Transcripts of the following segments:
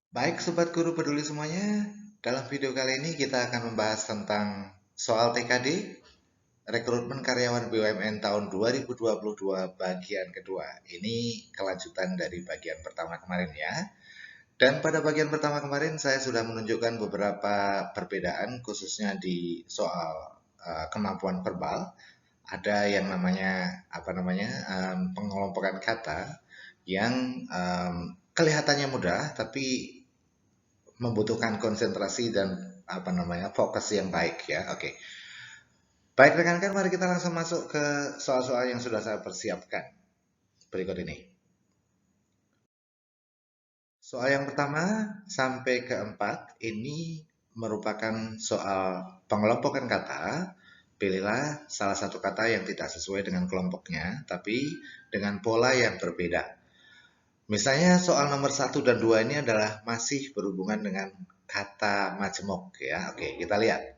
Baik Sobat Guru Peduli semuanya, dalam video kali ini kita akan membahas tentang soal TKD, rekrutmen karyawan BUMN tahun 2022 bagian kedua. Ini kelanjutan dari bagian pertama kemarin ya. Dan pada bagian pertama kemarin saya sudah menunjukkan beberapa perbedaan khususnya di soal kemampuan verbal. Ada yang namanya pengelompokan kata yang kelihatannya mudah tapi membutuhkan konsentrasi dan fokus yang baik ya. Oke. Baik rekan-rekan, mari kita langsung masuk ke soal-soal yang sudah saya persiapkan berikut ini. Soal yang pertama sampai keempat ini merupakan soal pengelompokan kata. Pilihlah salah satu kata yang tidak sesuai dengan kelompoknya, tapi dengan pola yang berbeda. Misalnya soal nomor 1 dan 2 ini adalah masih berhubungan dengan kata majemuk ya. Oke, kita lihat.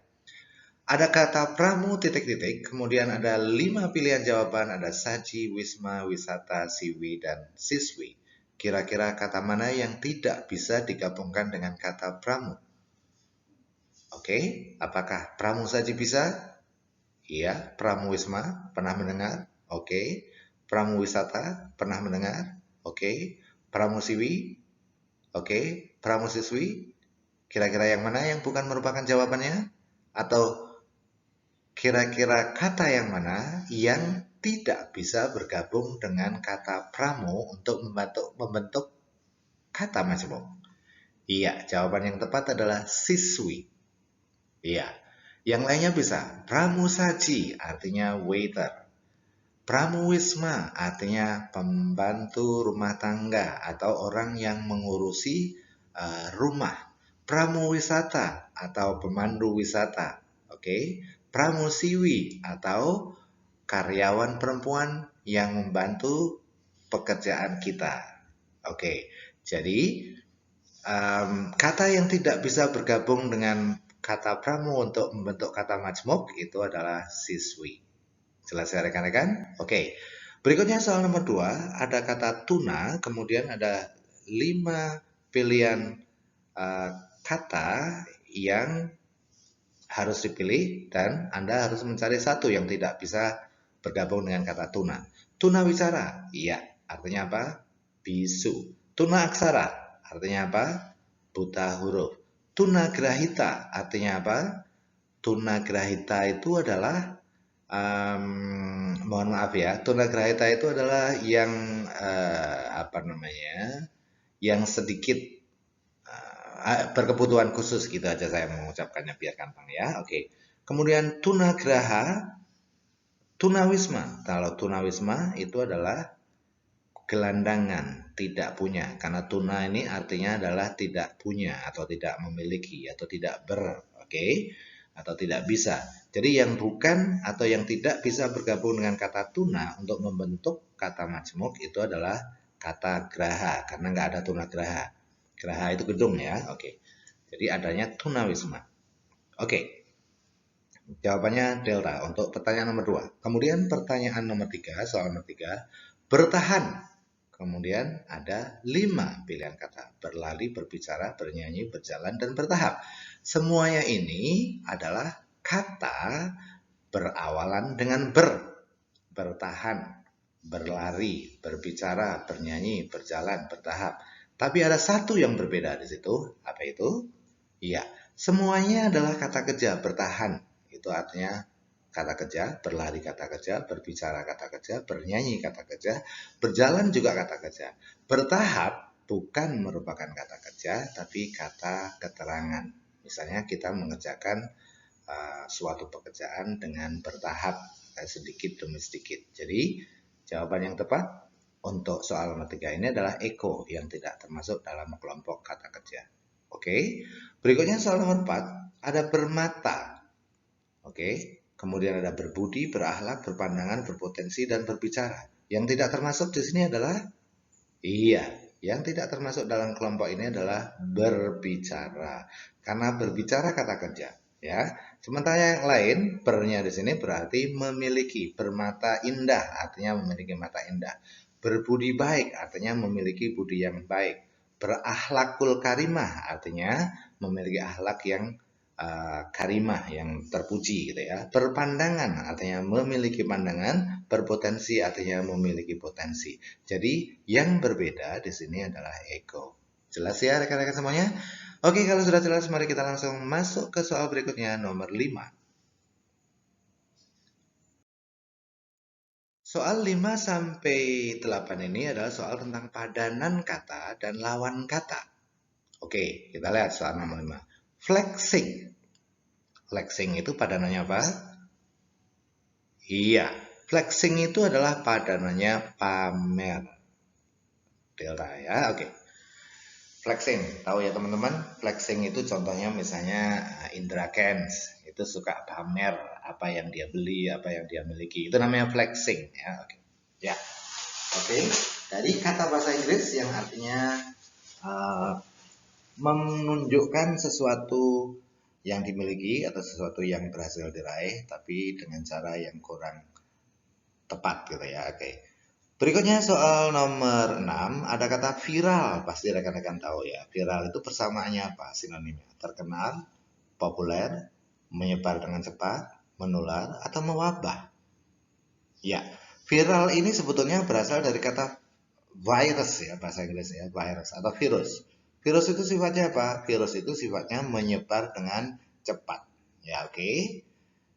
Ada kata pramu titik-titik, kemudian ada 5 pilihan jawaban, ada saji, wisma, wisata, siwi, dan siswi. Kira-kira kata mana yang tidak bisa digabungkan dengan kata pramu? Oke, apakah pramu saji bisa? Iya, pramu wisma, pernah mendengar? Oke, pramu wisata, pernah mendengar? Oke, pramu siwi? Oke, pramu siswi? Kira-kira yang mana yang bukan merupakan jawabannya? Atau kira-kira kata yang mana yang tidak bisa bergabung dengan kata pramu untuk membentuk kata majemuk? Iya, jawaban yang tepat adalah siswi. Iya. Yang lainnya bisa. Pramusaji artinya waiter. Pramuwisma artinya pembantu rumah tangga atau orang yang mengurusi rumah. Pramuwisata atau pemandu wisata. Oke. Pramusiwi atau karyawan perempuan yang membantu pekerjaan kita. Oke. Jadi kata yang tidak bisa bergabung dengan kata pramu untuk membentuk kata majmuk itu adalah siswi. Jelas ya rekan-rekan? Oke. Berikutnya soal nomor 2, ada kata tuna, kemudian ada 5 pilihan uh, kata yang harus dipilih dan Anda harus mencari satu yang tidak bisa bergabung dengan kata tuna. Tuna wicara, iya, artinya apa? Bisu. Tuna aksara, artinya apa? Buta huruf. Tuna grahita, artinya apa? Tuna grahita itu adalah mohon maaf ya, tuna grahita itu adalah yang yang sedikit berkebutuhan khusus gitu aja saya mengucapkannya biar gampang ya. Oke. Kemudian tunagraha, tunawisma. Kalau tunawisma itu adalah gelandangan, tidak punya. Karena tuna ini artinya adalah tidak punya atau tidak memiliki atau tidak oke? Atau tidak bisa. Jadi yang bukan atau yang tidak bisa bergabung dengan kata tuna untuk membentuk kata majemuk itu adalah kata graha karena nggak ada tunagraha. Graha itu gedung ya, oke. Jadi adanya tunawisma. Oke, jawabannya delta untuk pertanyaan nomor 2. Kemudian pertanyaan nomor 3, soal nomor 3, bertahan. Kemudian ada 5 pilihan kata, berlari, berbicara, bernyanyi, berjalan, dan bertahap. Semuanya ini adalah kata berawalan dengan bertahan, berlari, berbicara, bernyanyi, berjalan, bertahap. Tapi ada satu yang berbeda di situ, apa itu? Iya, semuanya adalah kata kerja, bertahan. Itu artinya kata kerja, berlari kata kerja, berbicara kata kerja, bernyanyi kata kerja, berjalan juga kata kerja. Bertahap bukan merupakan kata kerja, tapi kata keterangan. Misalnya kita mengerjakan suatu pekerjaan dengan bertahap, sedikit demi sedikit. Jadi jawaban yang tepat untuk soal nomor 3 ini adalah eko yang tidak termasuk dalam kelompok kata kerja. Oke, berikutnya soal nomor 4, ada bermata. Oke, kemudian ada berbudi, berakhlak, berpandangan, berpotensi, dan berbicara. Yang tidak termasuk di sini adalah, iya, yang tidak termasuk dalam kelompok ini adalah berbicara. Karena berbicara kata kerja, ya. Sementara yang lain, bernya di sini berarti memiliki, bermata indah, artinya memiliki mata indah. Berbudi baik, artinya memiliki budi yang baik. berakhlakul karimah, artinya memiliki akhlak yang karimah, yang terpuji gitu ya. Berpandangan artinya memiliki pandangan, berpotensi artinya memiliki potensi. Jadi yang berbeda di sini adalah ego. Jelas ya rekan-rekan semuanya? Oke, kalau sudah jelas mari kita langsung masuk ke soal berikutnya nomor 5. Soal 5 sampai 8 ini adalah soal tentang padanan kata dan lawan kata. Oke, kita lihat soal nomor 5. Flexing. Flexing itu padanannya apa? Iya, flexing itu adalah padanannya pamer. Delta ya, oke. Flexing, tahu ya teman-teman? Flexing itu contohnya misalnya Indra Kents. Itu suka pamer apa yang dia beli, apa yang dia miliki. Itu namanya flexing ya, oke. Ya. Oke, dari kata bahasa Inggris yang artinya menunjukkan sesuatu yang dimiliki atau sesuatu yang berhasil diraih, tapi dengan cara yang kurang tepat gitu ya. Oke. Berikutnya soal nomor 6, ada kata viral, pasti rekan-rekan tahu ya. Viral itu persamaannya apa? Sinonimnya terkenal, populer, menyebar dengan cepat, menular, atau mewabah. Ya, viral ini sebetulnya berasal dari kata virus ya, bahasa Inggris ya, virus atau virus. Virus itu sifatnya apa? Virus itu sifatnya menyebar dengan cepat. Ya, oke.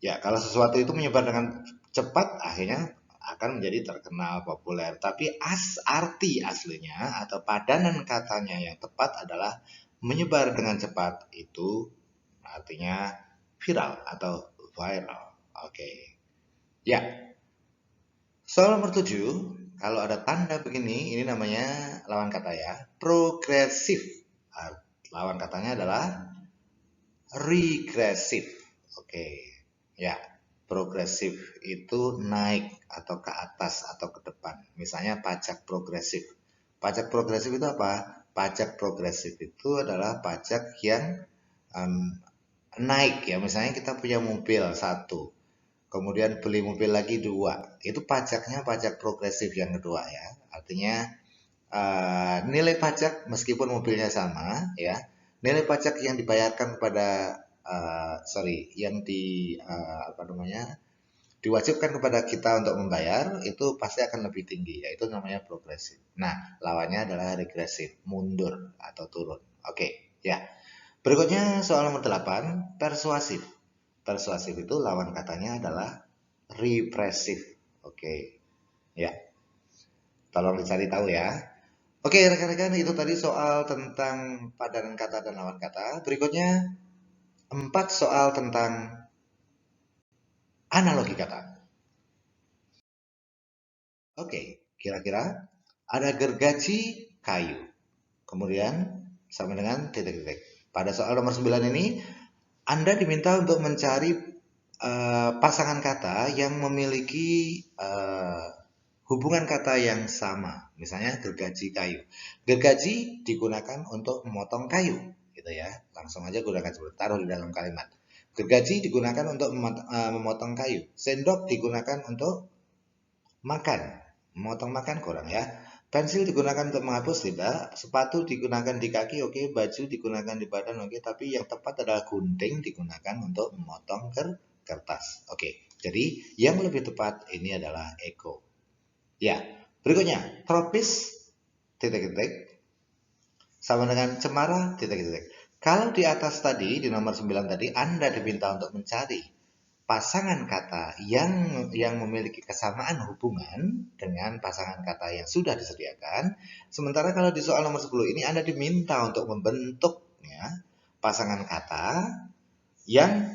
Ya, kalau sesuatu itu menyebar dengan cepat, akhirnya akan menjadi terkenal, populer. Tapi arti aslinya atau padanan katanya yang tepat adalah menyebar dengan cepat itu artinya viral atau viral. Oke. Ya, soal nomor 7, kalau ada tanda begini, ini namanya lawan kata ya, progresif. Lawan katanya adalah regresif. Oke, ya, progresif itu naik atau ke atas atau ke depan. Misalnya pajak progresif. Pajak progresif itu apa? Pajak progresif itu adalah pajak yang naik ya. Misalnya kita punya mobil satu, kemudian beli mobil lagi 2, itu pajaknya pajak progresif yang kedua ya. Artinya nilai pajak meskipun mobilnya sama ya, nilai pajak yang dibayarkan kepada yang apa namanya, diwajibkan kepada kita untuk membayar itu pasti akan lebih tinggi, yaitu namanya progresif. Nah, lawannya adalah regresif, mundur atau turun. Oke, ya. Berikutnya soal nomor 8, persuasif. Persuasif itu lawan katanya adalah represif. Oke. Ya. Tolong dicari tahu ya. Oke, rekan-rekan, itu tadi soal tentang padanan kata dan lawan kata. Berikutnya 4 soal tentang analogi kata. Oke, kira-kira ada gergaji kayu. Kemudian sama dengan titik-titik. Pada soal nomor 9 ini Anda diminta untuk mencari pasangan kata yang memiliki hubungan kata yang sama. Misalnya gergaji kayu. Gergaji digunakan untuk memotong kayu, gitu ya. Langsung aja gunakan seperti taruh di dalam kalimat. Gergaji digunakan untuk memotong kayu. Sendok digunakan untuk makan. Memotong makan kurang ya. Pensil digunakan untuk menghapus, tidak. Sepatu digunakan di kaki, oke. Baju digunakan di badan, oke. Tapi yang tepat adalah gunting digunakan untuk memotong kertas. Oke. Jadi yang lebih tepat ini adalah ego. Ya, berikutnya tropis titik-titik sama dengan cemara titik-titik. Kalau di atas tadi di nomor 9 tadi Anda diminta untuk mencari pasangan kata yang memiliki kesamaan hubungan dengan pasangan kata yang sudah disediakan. Sementara kalau di soal nomor 10 ini Anda diminta untuk membentuk ya, pasangan kata yang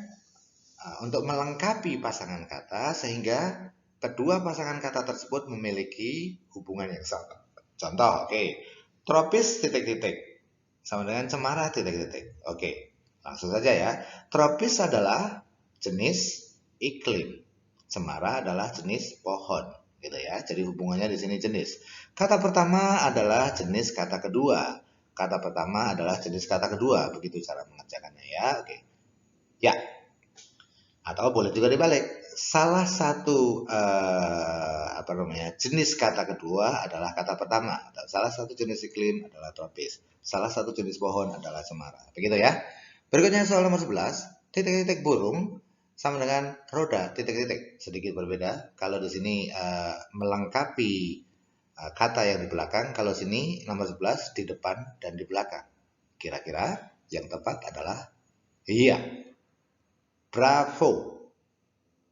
untuk melengkapi pasangan kata sehingga kedua pasangan kata tersebut memiliki hubungan yang sama. Contoh, oke. Tropis titik-titik sama dengan cemara titik-titik. Oke. Langsung saja ya. Tropis adalah jenis iklim. Cemara adalah jenis pohon, gitu ya. Jadi hubungannya di sini jenis. Kata pertama adalah jenis kata kedua. Kata pertama adalah jenis kata kedua. Begitu cara mengerjakannya ya. Oke. Ya. Atau boleh juga dibalik. Salah satu jenis kata kedua adalah kata pertama, atau Salah satu jenis iklim adalah tropis. Salah satu jenis pohon adalah cemara. Begitu ya. Berikutnya soal nomor 11. Titik-titik burung sama dengan roda titik-titik. Sedikit berbeda. Kalau di sini melengkapi kata yang di belakang. Kalau sini nomor 11 di depan dan di belakang. Kira-kira yang tepat adalah iya. Bravo.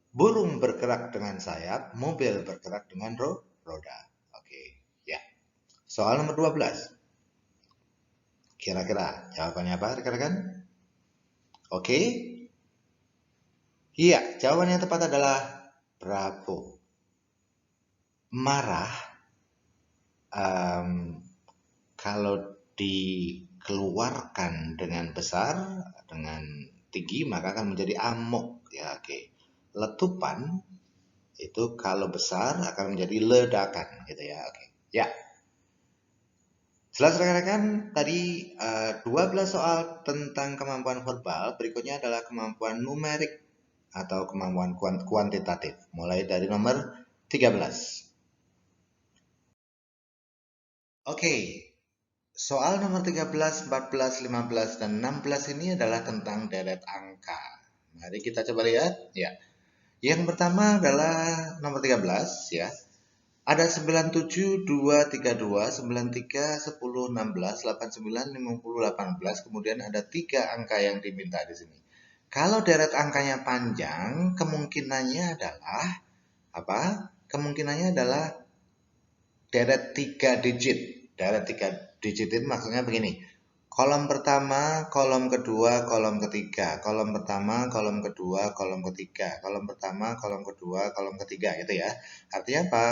Burung bergerak dengan sayap, mobil bergerak dengan roda. Oke, ya. Soal nomor 12. Kira-kira jawabannya apa rekan-rekan? Oke. Iya, jawaban yang tepat adalah bravo. Marah kalau dikeluarkan dengan besar, dengan tinggi, maka akan menjadi amok. Ya, oke. Letupan itu kalau besar akan menjadi ledakan, gitu ya. Oke. Ya. Jelas rekan-rekan, tadi 12 soal tentang kemampuan verbal, berikutnya adalah kemampuan numerik atau kemampuan kuantitatif, mulai dari nomor 13. Oke, soal nomor 13, 14, 15, dan 16 ini adalah tentang deret angka. Mari kita coba lihat. Ya. Yang pertama adalah nomor 13, ya. Ada 97, 2, 32, 93, 10, 16, 89, 50, 18. Kemudian ada 3 angka yang diminta di sini. Kalau deret angkanya panjang, kemungkinannya adalah apa? Kemungkinannya adalah deret 3 digit. Deret 3 digit itu maksudnya begini. Kolom pertama, kolom kedua, kolom ketiga. Kolom pertama, kolom kedua, kolom ketiga. Kolom pertama, kolom kedua, kolom ketiga gitu ya. Artinya apa?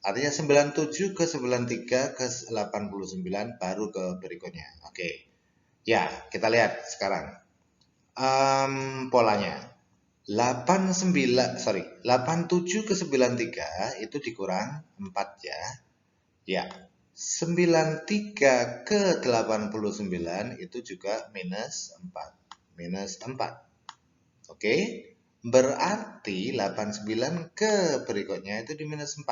Artinya 97 ke 93 ke 89 baru ke berikutnya. Oke. Ya, kita lihat sekarang. Polanya. 87 ke 93 itu dikurang 4 ya. Ya. 93 ke 89 itu juga minus 4. Minus 4. Oke. Berarti 89 ke berikutnya itu di minus 4.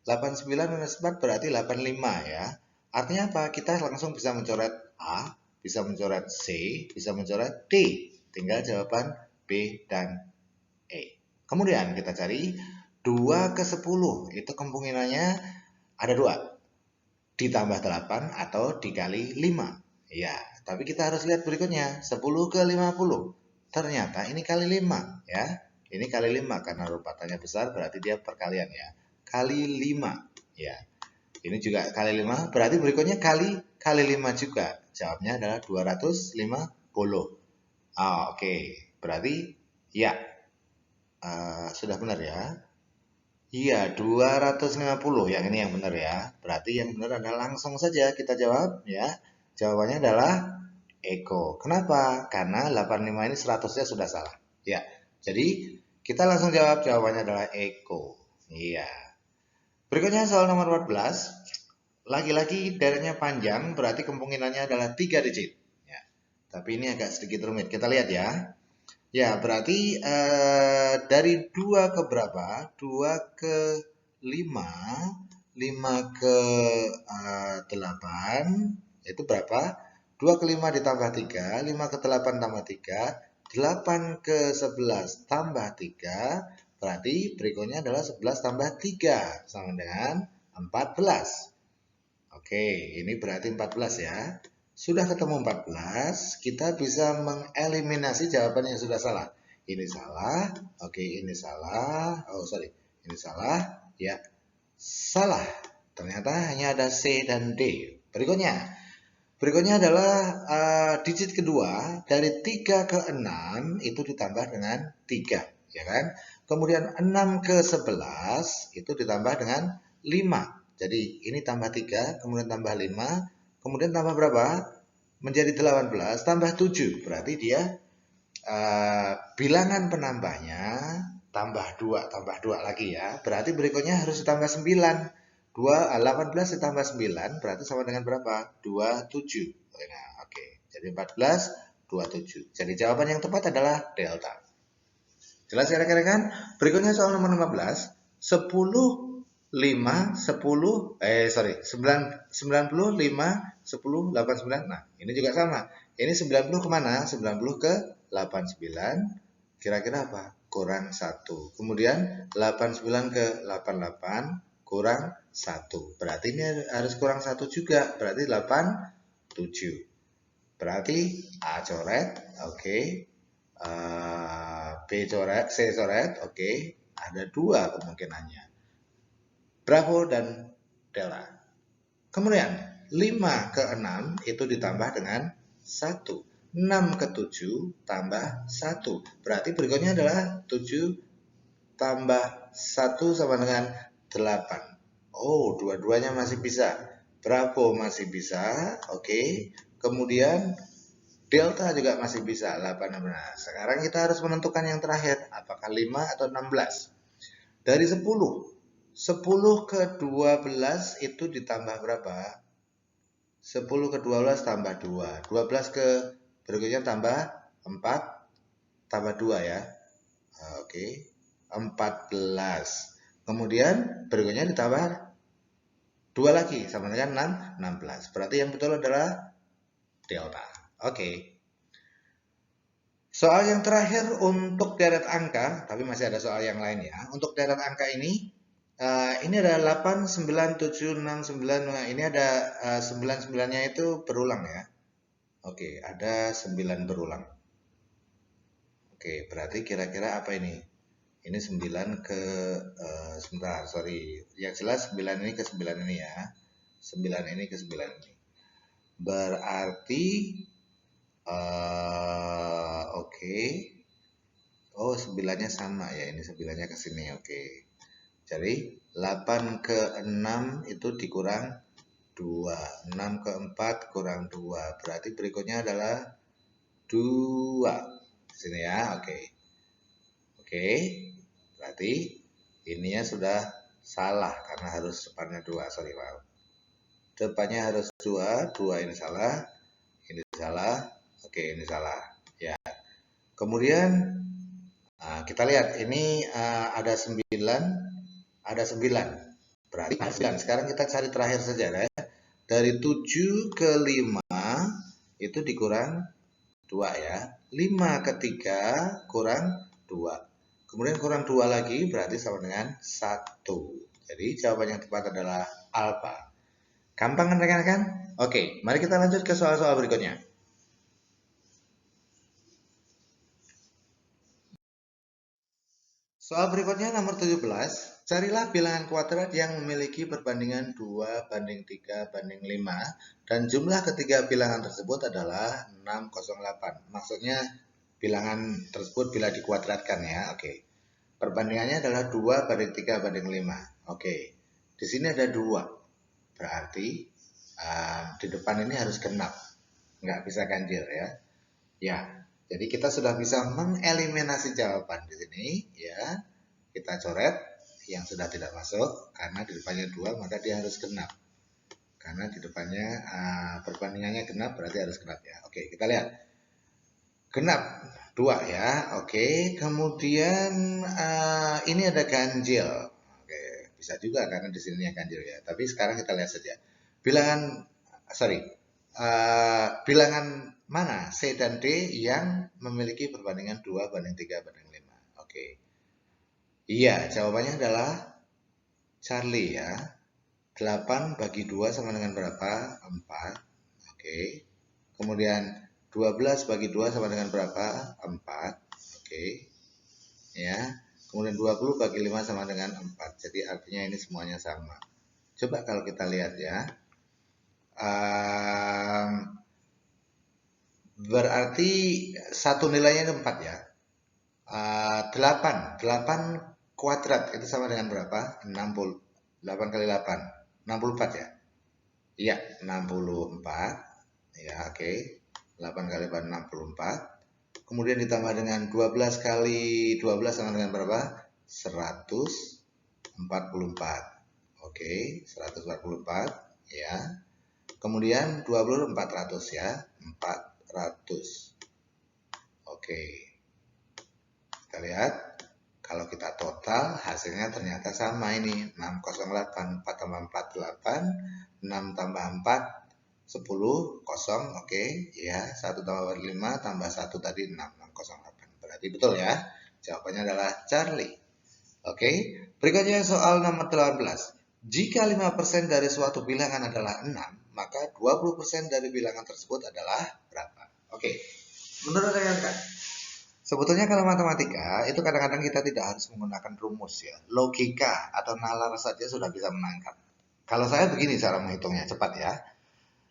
89 minus 4 berarti 85 ya. Artinya apa? Kita langsung bisa mencoret A, bisa mencoret C, bisa mencoret D. Tinggal jawaban B dan E. Kemudian kita cari 2 ke 10. Itu kemungkinannya ada 2. Ditambah 8 atau dikali 5. Ya, tapi kita harus lihat berikutnya. 10 ke 50. Ternyata ini kali 5 ya. Ini kali 5 karena rupatannya besar berarti dia perkalian ya. Kali 5 ya. Ini juga kali 5 berarti berikutnya kali 5 juga. Jawabnya adalah 250. Oke. Berarti ya sudah benar ya. Iya 250 yang ini yang benar ya. Berarti yang benar adalah langsung saja kita jawab ya. Jawabannya adalah Eko. Kenapa? Karena 85 ini 100-nya sudah salah. Ya. Jadi kita langsung jawab jawabannya adalah Eko. Iya. Berikutnya soal nomor 14. Lagi-lagi deretnya panjang, berarti kemungkinannya adalah 3 digit. Ya. Tapi ini agak sedikit rumit. Kita lihat ya. Ya, berarti dari 2 ke berapa? 2 ke 5, 5 ke 8, itu berapa? 2 ke 5 ditambah 3, 5 ke 8 tambah 3, 8 ke 11 tambah 3, berarti berikutnya adalah 11 tambah 3, sama dengan 14. Oke, ini berarti 14 ya. Sudah ketemu 14, kita bisa mengeliminasi jawaban yang sudah salah. Ini salah, oke ini salah, ini salah, ya salah. Ternyata hanya ada C dan D. Berikutnya adalah digit kedua, dari 3 ke 6 itu ditambah dengan 3, ya kan? Kemudian 6 ke 11 itu ditambah dengan 5. Jadi ini tambah 3, kemudian tambah 5, kemudian tambah berapa? Menjadi 18, tambah 7. Berarti dia bilangan penambahnya tambah 2 lagi ya. Berarti berikutnya harus ditambah 9. 18 ditambah 9 berarti sama dengan berapa? 27. Nah, oke. Jadi 14, 27. Jadi jawaban yang tepat adalah delta. Jelas ya rekan-rekan? Berikutnya soal nomor 15. 10 5, 10, 90, 5, 10, 89. Nah, ini juga sama. Ini 90 kemana? 90 ke 89. Kira-kira apa? Kurang 1. Kemudian 89 ke 88 kurang 1. Berarti ini harus kurang 1 juga. Berarti 87. Berarti A coret, oke. B coret, C coret, oke. Ada 2 kemungkinannya. Bravo dan Delta. Kemudian 5 ke 6 itu ditambah dengan 1. 6 ke 7 tambah 1. Berarti berikutnya adalah 7 tambah 1 sama dengan 8. Oh, dua-duanya masih bisa. Bravo masih bisa. Oke. Kemudian Delta juga masih bisa. 8. Nah, sekarang kita harus menentukan yang terakhir. Apakah 5 atau 16? Dari 10. 10 ke 12 itu ditambah berapa? 10 ke 12 tambah 2. 12 ke berikutnya tambah 4 tambah 2 ya. Oke. 14. Kemudian berikutnya ditambah 2 lagi sama dengan 16. Berarti yang betul adalah delta. Oke. Soal yang terakhir untuk deret angka, tapi masih ada soal yang lain ya. Untuk deret angka ini ada 8, 9, 7, 6, 9. Nah, ini ada 9-9-nya itu berulang ya. Oke, ada 9 berulang. Oke, berarti kira-kira apa ini? Ini 9 ke, sebentar, sorry. Yang jelas 9 ini ke 9 ini ya. 9 ini ke 9 ini. Berarti, oke. Oh, 9-nya sama ya, ini 9-nya ke sini, oke. Jadi 8 ke 6 itu dikurang 2. 6 ke 4 kurang 2. Berarti berikutnya adalah 2. Di sini ya, oke. Oke. Berarti ininya sudah salah karena harus depannya 2. Sorry, maaf. Depannya harus 2. 2 ini salah. Ini salah. Oke, ini salah. Ya. Kemudian kita lihat ini ada 9. Ada 9. Berarti 9. Sekarang kita cari terakhir saja ya. Dari 7 ke 5 itu dikurang 2 ya. 5 ke 3 kurang 2. Kemudian kurang 2 lagi berarti sama dengan 1. Jadi jawaban yang tepat adalah alfa. Gampang kan rekan-rekan? Oke, mari kita lanjut ke soal-soal berikutnya. Soal berikutnya nomor 17, carilah bilangan kuadrat yang memiliki perbandingan 2:3:5 dan jumlah ketiga bilangan tersebut adalah 608. Maksudnya bilangan tersebut bila dikuadratkan ya. Oke. Perbandingannya adalah 2:3:5. Oke. Di sini ada 2. Berarti di depan ini harus genap. Nggak bisa ganjil ya. Ya. Jadi kita sudah bisa mengeliminasi jawaban di sini ya. Kita coret yang sudah tidak masuk karena di depannya 2 maka dia harus genap. Karena di depannya perbandingannya genap berarti harus genap ya. Oke, kita lihat. Genap 2 ya. Oke, kemudian ini ada ganjil. Oke, bisa juga karena di sini ganjil ya. Tapi sekarang kita lihat saja. Bilangan mana C dan D yang memiliki perbandingan 2:3:5? Oke. Iya, jawabannya adalah Charlie ya. 8 bagi 2 sama dengan berapa? 4. Oke. Kemudian 12 bagi 2 sama dengan berapa? 4. Oke. Ya. Kemudian 20 bagi 5 sama dengan 4. Jadi artinya ini semuanya sama. Coba kalau kita lihat ya. Berarti satu nilainya 4 ya. 8 kuadrat itu sama dengan berapa? 60. 8 kali 8. 64 ya? Iya, 64. Ya, oke. 8 kali 8, 64. Kemudian ditambah dengan 12 kali 12 sama dengan berapa? 144. Oke, 144 ya. Kemudian 20 400 ya. 400. Oke. Kita lihat. Kalau kita total hasilnya ternyata sama ini 608, 4 tambah 4 8, 6 tambah 4 10 kosong, oke ya, 1 tambah 5 tambah 1 tadi 608. Berarti betul ya. Jawabannya adalah Charlie. Oke, berikutnya soal nomor 18. Jika 5% dari suatu bilangan adalah 6, maka 20% dari bilangan tersebut adalah berapa? Oke, menurut rekan-rekan, sebetulnya kalau matematika itu kadang-kadang kita tidak harus menggunakan rumus ya. Logika atau nalar saja sudah bisa menangkap. Kalau saya begini cara menghitungnya, cepat ya.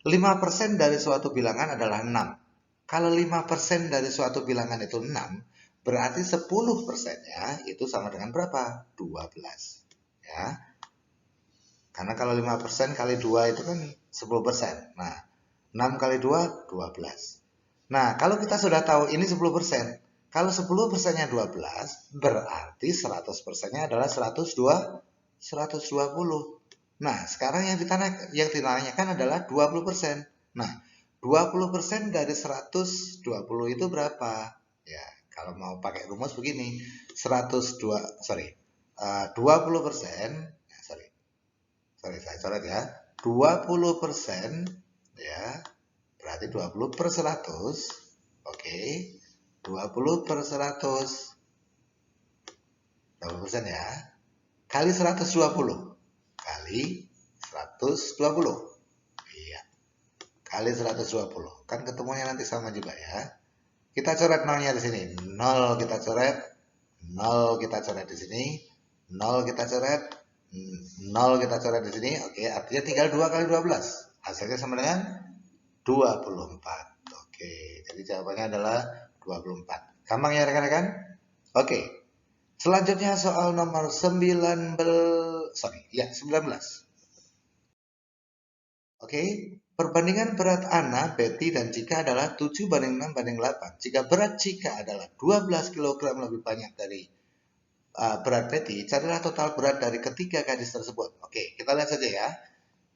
5% dari suatu bilangan adalah 6. Kalau 5% dari suatu bilangan itu 6, berarti 10%-nya itu sama dengan berapa? 12. Ya. Karena kalau 5% kali 2 itu kan 10%. Nah, 6 kali 2, 12. Nah, kalau kita sudah tahu ini 10%, kalau 10%-nya 12, berarti 100%-nya adalah 120. Nah, sekarang yang ditanyakan adalah 20%. Nah, 20% dari 120 itu berapa? Ya, kalau mau pakai rumus begini, 20%, saya coret ya, 20% ya, berarti 20 per 100, oke, 20 per 100, 20% ya, kali 120, kali 120, iya, kali 120, kan ketemunya nanti sama juga ya. Kita coret nolnya di sini, 0 kita coret, 0 kita coret di sini, 0 kita coret, 0 kita coret di sini, oke, artinya tinggal 2 kali 12, hasilnya sama dengan 24. Oke, jadi jawabannya adalah 24. Gampang ya rekan-rekan? Oke. Selanjutnya soal nomor 19. Oke, perbandingan berat Ana, Betty, dan Cika adalah 7:6:8. Jika berat Cika adalah 12 kg lebih banyak dari berat Betty, carilah total berat dari ketiga gadis tersebut. Oke, kita lihat saja ya.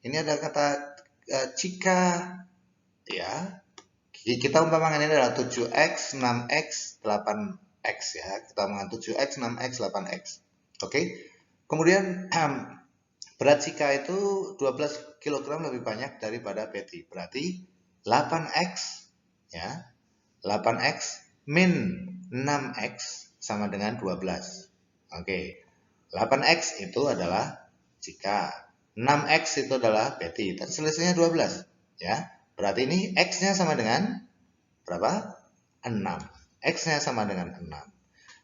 Ini ada kata Cika, ya. Kita umpamakan ini adalah 7x, 6x, 8x ya. Kita umpamakan 7x, 6x, 8x. Oke. Kemudian berat Cika itu 12 kg lebih banyak daripada Betty. Berarti 8x ya. 8x min 6x sama dengan 12. Oke. 8x itu adalah Cika. 6x itu adalah Betty. Dan selisihnya 12 ya. Berarti ini x-nya sama dengan berapa? 6. X-nya sama dengan 6.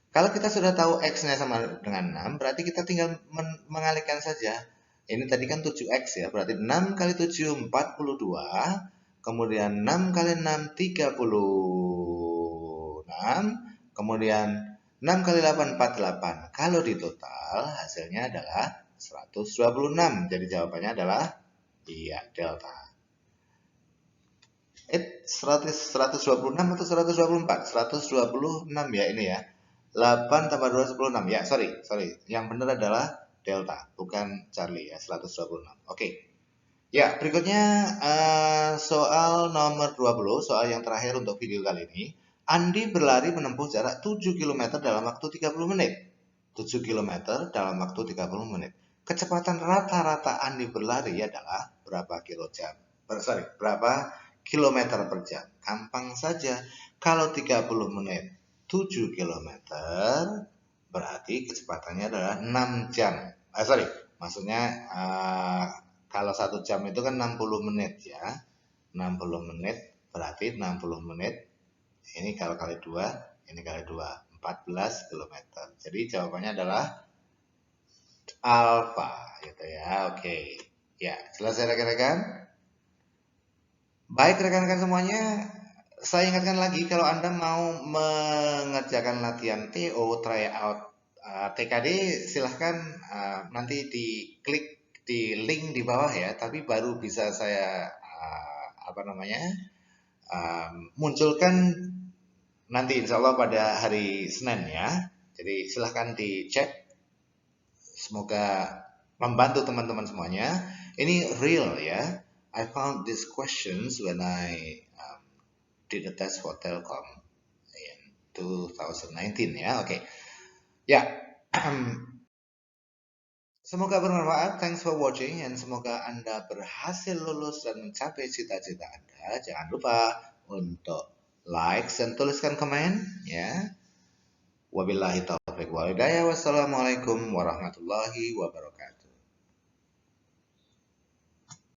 Kalau kita sudah tahu X-nya sama dengan 6, berarti kita tinggal mengalihkan saja. Ini tadi kan 7X ya, berarti 6 kali 7, 42. Kemudian 6 kali 6, 36. Kemudian 6 kali 8, 48. Kalau di total, hasilnya adalah 126. Jadi jawabannya adalah, iya, delta. 126 atau 124? 126 ya ini ya. 8 tambah 2, 16. Ya, sorry. Yang benar adalah delta, bukan Charlie ya, 126. Oke. Ya, berikutnya soal nomor 20, soal yang terakhir untuk video kali ini. Andi berlari menempuh jarak 7 km dalam waktu 30 menit. 7 km dalam waktu 30 menit. Kecepatan rata-rata Andi berlari adalah berapa berapa kilometer per jam? Gampang saja. Kalau 30 menit 7 km, berarti kecepatannya adalah 6 jam. Maksudnya kalau 1 jam itu kan 60 menit ya. 60 menit berarti 60 menit. Ini kalau kali 2, ini kali 2, 14 km. Jadi jawabannya adalah alfa gitu ya. Oke. Ya, selesai rekan-rekan. Baik rekan-rekan semuanya, saya ingatkan lagi kalau Anda mau mengerjakan latihan TO, tryout TKD, silahkan nanti diklik di link di bawah ya, tapi baru bisa saya munculkan nanti insya Allah pada hari Senin ya. Jadi silahkan dicek, semoga membantu teman-teman semuanya. Ini real ya. I found these questions when I did a test for Telkom in 2019 ya. Oke. Ya, Semoga bermanfaat. Thanks for watching, and semoga Anda berhasil lulus dan mencapai cita-cita Anda. Jangan lupa untuk like dan tuliskan komen ya. Wabillahi taufiq wal hidayah. Wassalamualaikum warahmatullahi wabarakatuh.